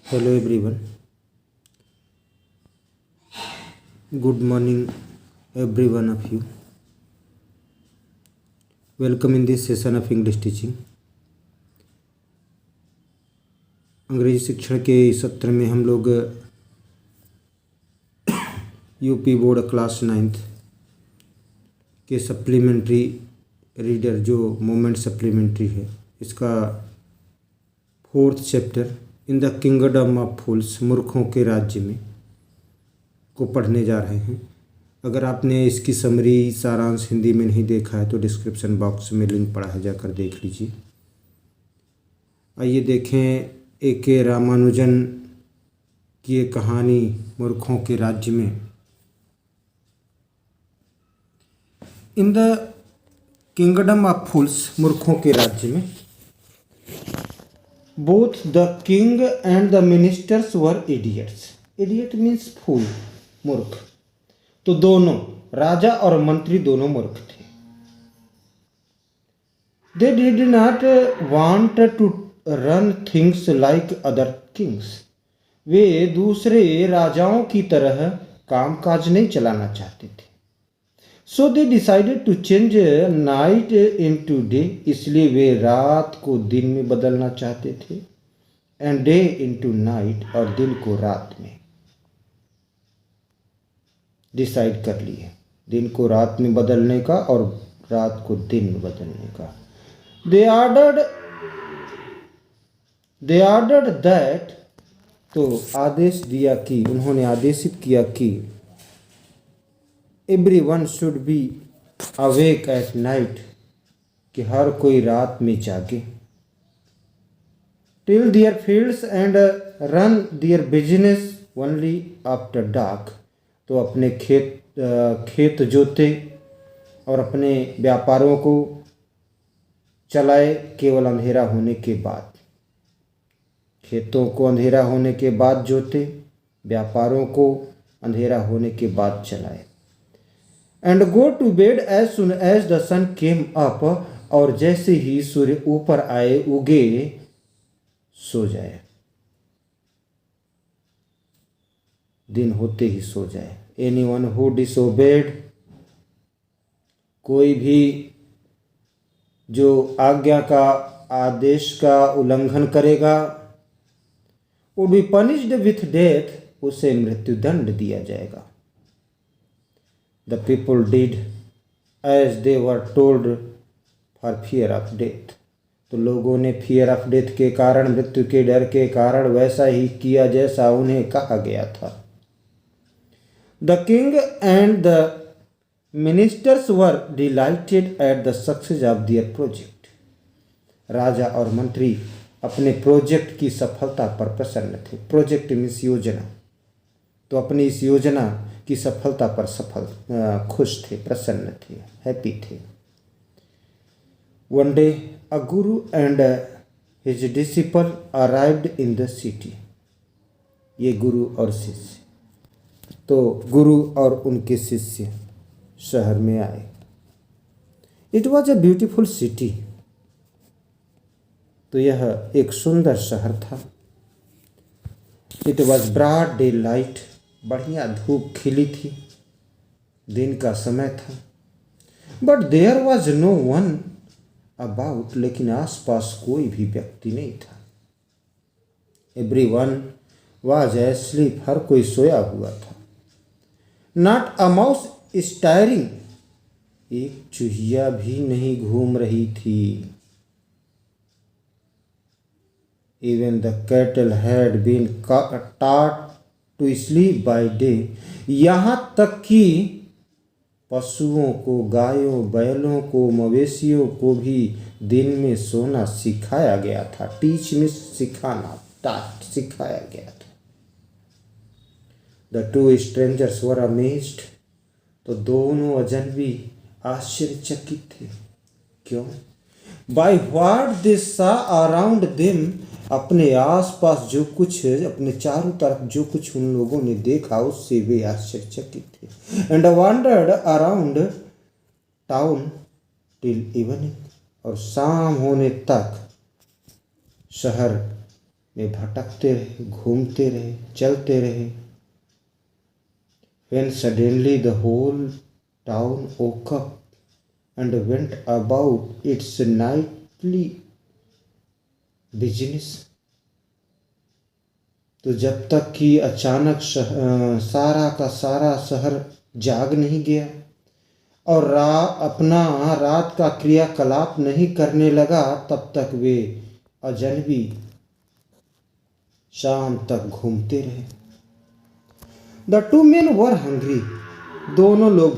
Hello everyone. Good morning every one of you. Welcome in this session of English teaching. अंग्रेजी शिक्षण के इस सत्र में हम लोग यूपी बोर्ड क्लास 9th के सप्लीमेंट्री रीडर जो मोमेंट सप्लीमेंट्री है इसका 4th chapter in the kingdom of fools मूर्खों के राज्य में को पढ़ने जा रहे हैं। अगर आपने इसकी समरी सारांश हिंदी में नहीं देखा है तो डिस्क्रिप्शन बॉक्स में लिंक पड़ा है, जाकर देख लीजिए। आइए देखें A.K. रामानुजन की ये कहानी मूर्खों के राज्य में। In the kingdom of fools मूर्खों के राज्य में both the king and the ministers were idiots. Idiot means fool, मूर्ख। तो दोनों राजा और मंत्री दोनों मूर्ख थे। They did not want to run things like other kings. वे दूसरे राजाओं की तरह कामकाज नहीं चलाना चाहते थे। So they decided to change night into day. इसलिए वे रात को दिन में बदलना चाहते थे, एंड डे इनटू नाइट, और दिन को रात में। डिसाइड कर लिए दिन को रात में बदलने का और रात को दिन में बदलने का। दे ऑर्डर्ड दैट, तो आदेश दिया कि, उन्होंने आदेशित किया कि everyone should be awake at night, कि हर कोई रात में जागे। Till there fields and run their business only after dark, तो अपने खेत जोते और अपने व्यापारों को चलाए केवल अंधेरा होने के बाद। खेतों को अंधेरा होने के बाद जोते, व्यापारों को अंधेरा होने के बाद चलाए। And go to bed as soon as the sun came up, और जैसे ही सूर्य ऊपर आए उगे सो जाए, दिन होते ही सो जाए। एनीवन हु डिसोबेड, कोई भी जो आज्ञा का आदेश का उल्लंघन करेगा, would be punished with death, उसे मृत्युदंड दिया जाएगा। The people did as they were told for fear of death, तो लोगों ने फियर ऑफ डेथ के कारण, मृत्यु के डर के कारण वैसा ही किया जैसा उन्हें कहा गया था। The king and the ministers were delighted at the success of their project. राजा और मंत्री अपने प्रोजेक्ट की सफलता पर प्रसन्न थे। प्रोजेक्ट मीन्स योजना, तो अपनी इस योजना की सफलता पर खुश थे, प्रसन्न थे, हैप्पी थे। One day a Guru and his disciple arrived in the city. ये गुरु और शिष्य, तो गुरु और उनके शिष्य शहर में आए। It was a beautiful city, तो यह एक सुंदर शहर था। It was broad daylight, बढ़िया धूप खिली थी, दिन का समय था। But there was no one about, लेकिन आसपास कोई भी व्यक्ति नहीं था। एवरीवन वॉज एस्लीप, हर कोई सोया हुआ था। नॉट अ माउस स्टायरिंग, एक चूहिया भी नहीं घूम रही थी। Even the cattle had been taught to sleep by day, यहाँ तक कि पशुओं को, गायों बैलों को, मवेशियों को भी दिन में सोना सिखाया गया था। टीच में सिखाना, टाट सिखाया गया था। The two strangers were amazed, तो दोनों अजनबी आश्चर्यचकित थे। क्यों? बाय व्हाट दे सा अराउंड देम, अपने आसपास जो कुछ, अपने चारों तरफ जो कुछ उन लोगों ने देखा उससे वे आश्चर्यचकित थे। And wandered around town till evening, और शाम होने तक शहर वे भटकते रहे, घूमते रहे, चलते रहे। When suddenly the whole town woke up and went about its nightly business। तो जब तक कि अचानक सारा का सारा शहर जाग नहीं गया और अपना रात का क्रियाकलाप नहीं करने लगा, तब तक वे अजनबी शाम तक घूमते रहे। The two main were hungry. दोनों लोग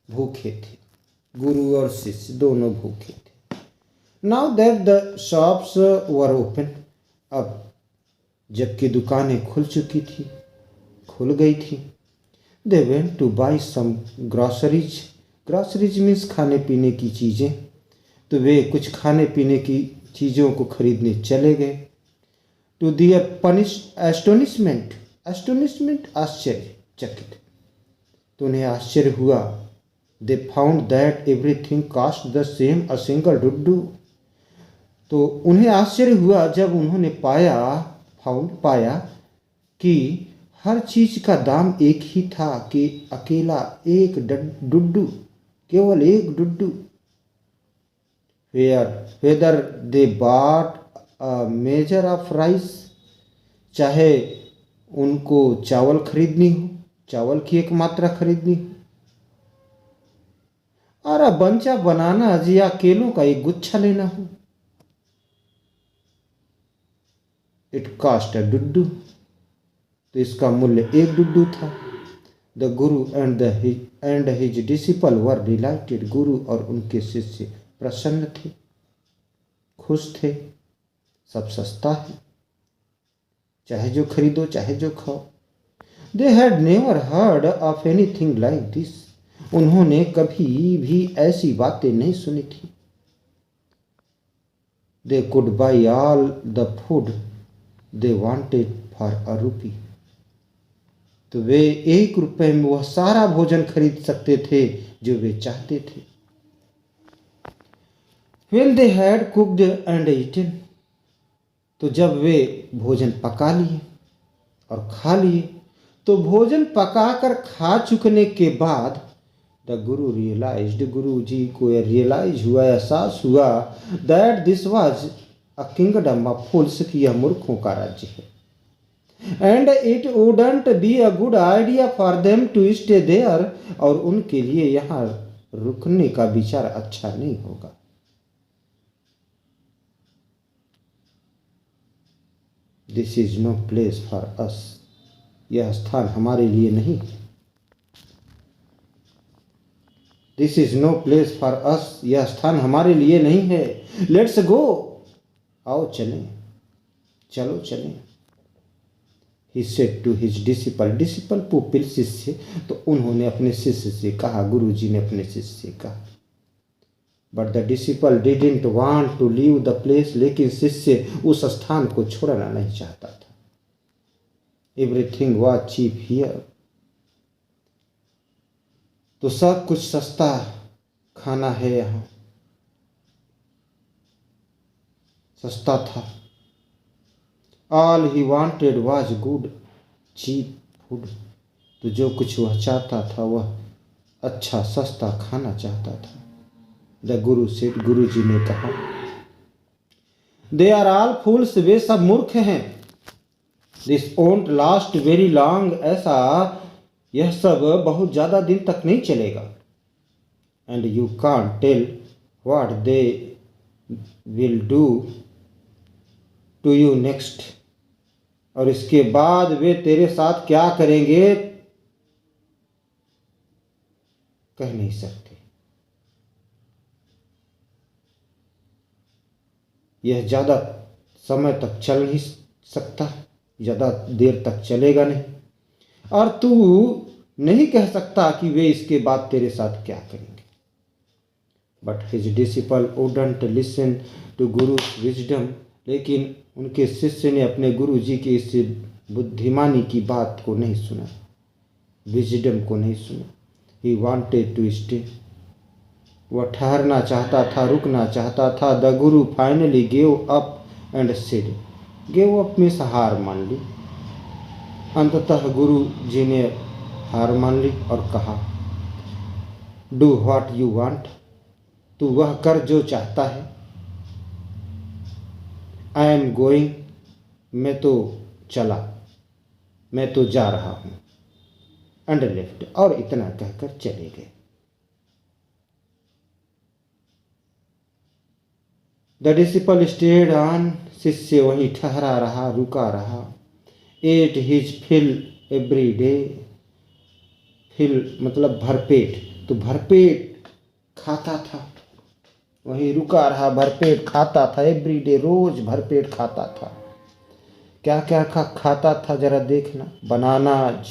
भूखे थे, गुरु और शिष्य दोनों भूखे थे। Now that the shops were open. अब जबकि दुकानें खुल गई थी। They went to buy some groceries. Groceries means खाने पीने की चीज़ें। तो वे कुछ खाने पीने की चीज़ों को खरीदने चले गए। To their astonishment. एस्टोनिशमेंट आश्चर्य, चकित। तो उन्हें आश्चर्य हुआ। They found that everything cost the same a single Duddu. तो उन्हें आश्चर्य हुआ जब उन्होंने पाया कि हर चीज का दाम एक ही था, कि अकेला एक डुड्डू, केवल एक Duddu. Whether they bought a measure of rice. चाहे उनको चावल खरीदनी हो, चावल की एक मात्रा खरीदनी हो, और अ बंच ऑफ बनानाज या केलों का एक गुच्छा लेना हो। इट कॉस्ट अ डुड्डू। तो इसका मूल्य एक डुड्डू था। The Guru and his disciple were dilated. गुरु और उनके शिष्य प्रसन्न थे, खुश थे। सब सस्ता है, चाहे जो खरीदो, चाहे जो खाओ। They had never heard of anything like this. उन्होंने कभी भी ऐसी बातें नहीं सुनी थी। They could by all the food they wanted for a रूपी। तो वे 1 रुपए में वह सारा भोजन खरीद सकते थे जो वे चाहते थे। When they had cooked and eaten। तो जब वे भोजन पका लिए और खा लिए, तो भोजन पकाकर खा चुकने के बाद द गुरु रियलाइज्ड। गुरु जी को रियलाइज हुआ, एहसास हुआ that this was a kingdom of fools, कि यह मूर्खों का राज्य है। And it wouldn't be a good idea for them to stay there. और उनके लिए यहाँ रुकने का विचार अच्छा नहीं होगा। This is no place for us. यह स्थान हमारे लिए नहीं। This is no place for us. यह स्थान हमारे लिए नहीं है। Let's go. आओ चलें, चलो चलें। He said to his disciple। Disciple pupil, शिष्य। तो उन्होंने अपने शिष्य से कहा, गुरु जी ने अपने शिष्य से कहा। But the disciple didn't want to leave the place. लेकिन शिष्य उस स्थान को छोड़ना नहीं चाहता था। Everything was cheap here. तो सब कुछ सस्ता खाना है यहाँ, सस्ता था। All he wanted was good cheap food. तो जो कुछ वह चाहता था वह अच्छा सस्ता खाना चाहता था। द गुरु सेठ। गुरु जी ने कहा, दे आर ऑल फूल्स। वे सब मूर्ख हैं। This won't last very long. ऐसा यह सब बहुत ज्यादा दिन तक नहीं चलेगा। And you can't tell what they will do to you next. और इसके बाद वे तेरे साथ क्या करेंगे कह नहीं सकते। यह ज्यादा समय तक चल नहीं सकता, ज्यादा देर तक चलेगा नहीं, और तू नहीं कह सकता कि वे इसके बाद तेरे साथ क्या करेंगे। But his disciple wouldn't listen to guru wisdom. लेकिन उनके शिष्य ने अपने गुरु जी की इस बुद्धिमानी की बात को नहीं सुना, विजडम को नहीं सुना। He wanted to stay. वह ठहरना चाहता था, रुकना चाहता था। The guru finally gave up and said. Gave up में से हार मान ली। अंततः गुरु जी ने हार मान ली और कहा, डू व्हाट यू वांट, तू वह कर जो चाहता है। आई एम गोइंग, मैं तो चला, मैं तो जा रहा हूं। एंड लेफ्ट, और इतना कहकर चले गए। द डिसिपल स्टेड ऑन, शिष्य वहीं ठहरा रहा, रुका रहा। Ate his fill every day, fill मतलब भरपेट, तो भरपेट खाता था, वहीं रुका रहा, भरपेट खाता था। एवरी डे, रोज भरपेट खाता था। क्या क्या खाता था जरा देखना, bananas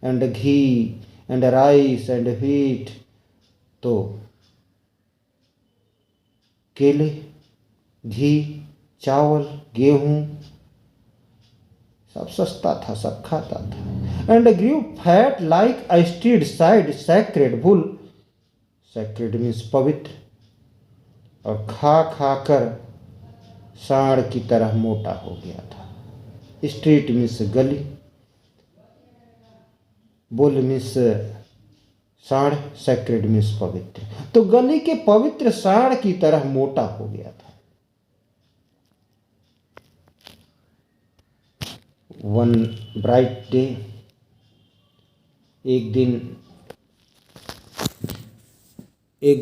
and ghee and rice and wheat, तो केले, घी, चावल, गेहूं, सब सस्ता था, सब खाता था। And Guru fat like a stead side sacred bull, sacred means पवित्र, और खा खा कर सांड की तरह मोटा हो गया था। स्ट्रीट मीन्स गली, बुल मीन्स सांड, सैक्रेड मीन्स पवित्र, तो गली के पवित्र सांड की तरह मोटा हो गया था। वन ब्राइट डे, एक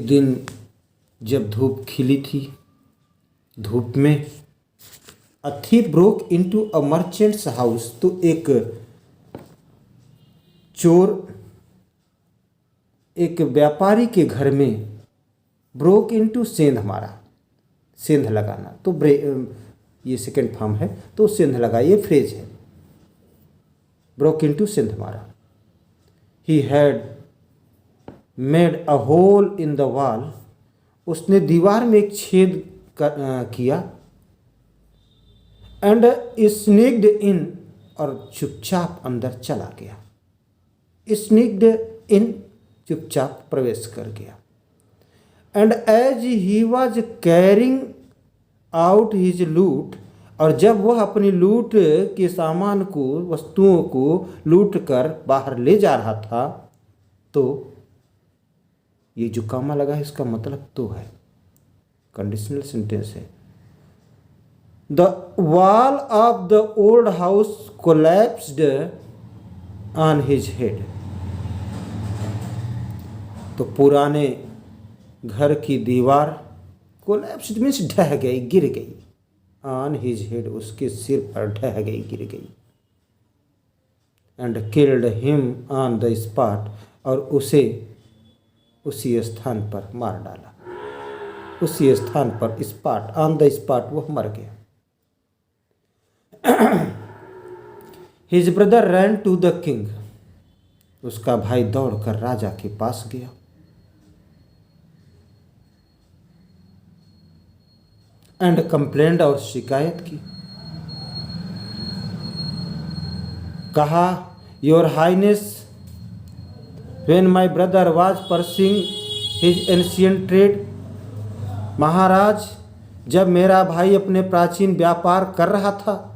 दिन जब धूप खिली थी, धूप में a thief broke into a merchants house, तो एक चोर एक व्यापारी के घर में, ब्रोक इनटू सेंध मारा, सेंध लगाना, तो ये सेकेंड फॉर्म है, तो सेंध लगा, ये फ्रेज है। ब्रोक इनटू सेंध मारा। He had made a hole in the wall, उसने दीवार में एक छेद किया। एंड स्नेक्ड इन, और चुपचाप अंदर चला गया। स्नेक्ड इन, चुपचाप प्रवेश कर गया। And as he was carrying out his loot, और जब वह अपनी लूट के सामान को, वस्तुओं को लूट कर बाहर ले जा रहा था, तो ये जो कामा लगा है इसका मतलब तो है, कंडीशनल सेंटेंस है। The wall of the old house collapsed on his head, तो पुराने घर की दीवार, कोलैप्स्ड मीन्स ढह गई, गिर गई। ऑन हिज हेड, उसके सिर पर ढह गई, गिर गई। And killed him on the spot, और उसे उसी स्थान पर मार डाला, उसी स्थान पर, स्पॉट, ऑन द स्पॉट, वह मर गया। His brother ran to the king, उसका भाई दौड़कर राजा के पास गया। एंड कंप्लेंट, और शिकायत की। कहा, your highness, when my brother was pursuing his ancient trade, महाराज, जब मेरा भाई अपने प्राचीन व्यापार कर रहा था,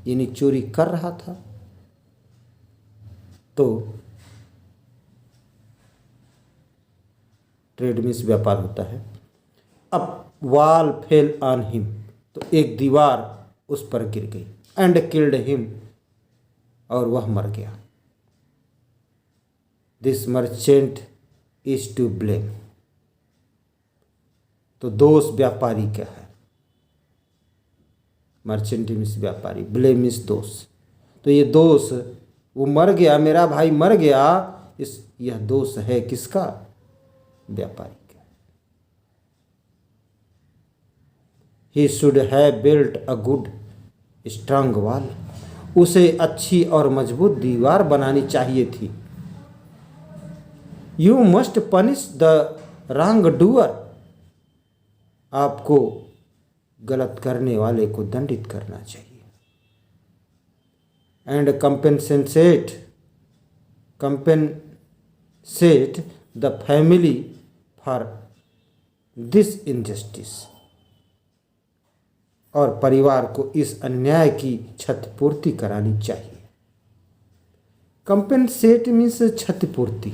यानी चोरी कर रहा था, तो ट्रेड मीन्स व्यापार होता है। अब वॉल फेल ऑन हिम, तो एक दीवार उस पर गिर गई। एंड किल्ड हिम, और वह मर गया। This merchant is to blame, तो दोष व्यापारी का है। मर्चेंट मीन्स व्यापारी, ब्लेम मीन्स दोष, तो ये दोष, वो मर गया, मेरा भाई मर गया, यह दोष है किसका? व्यापारी का। He should have built a good strong wall, उसे अच्छी और मजबूत दीवार बनानी चाहिए थी। You must punish the wrong doer, आपको गलत करने वाले को दंडित करना चाहिए। And compensate the family for this injustice, और परिवार को इस अन्याय की क्षतिपूर्ति करानी चाहिए। कंपेंसेट मीन्स क्षतिपूर्ति।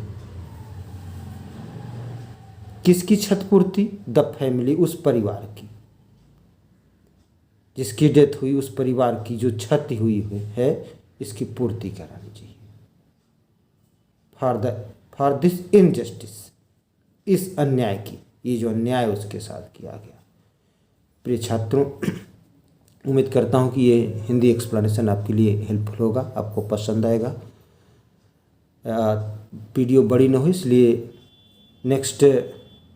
किसकी क्षतिपूर्ति? द फैमिली, उस परिवार की जिसकी डेथ हुई, उस परिवार की जो क्षति हुई है इसकी पूर्ति करानी चाहिए। फॉर दिस इनजस्टिस, इस अन्याय की, ये जो अन्याय उसके साथ किया गया। प्रिय छात्रों, उम्मीद करता हूँ कि ये हिंदी एक्सप्लेनेशन आपके लिए हेल्पफुल होगा, आपको पसंद आएगा। वीडियो बड़ी ना हो, इसलिए नेक्स्ट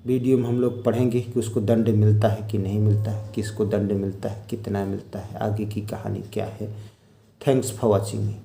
वीडियो में हम लोग पढ़ेंगे कि उसको दंड मिलता है कि नहीं मिलता है, किसको दंड मिलता है, कितना मिलता है, आगे की कहानी क्या है। Thanks for watching me.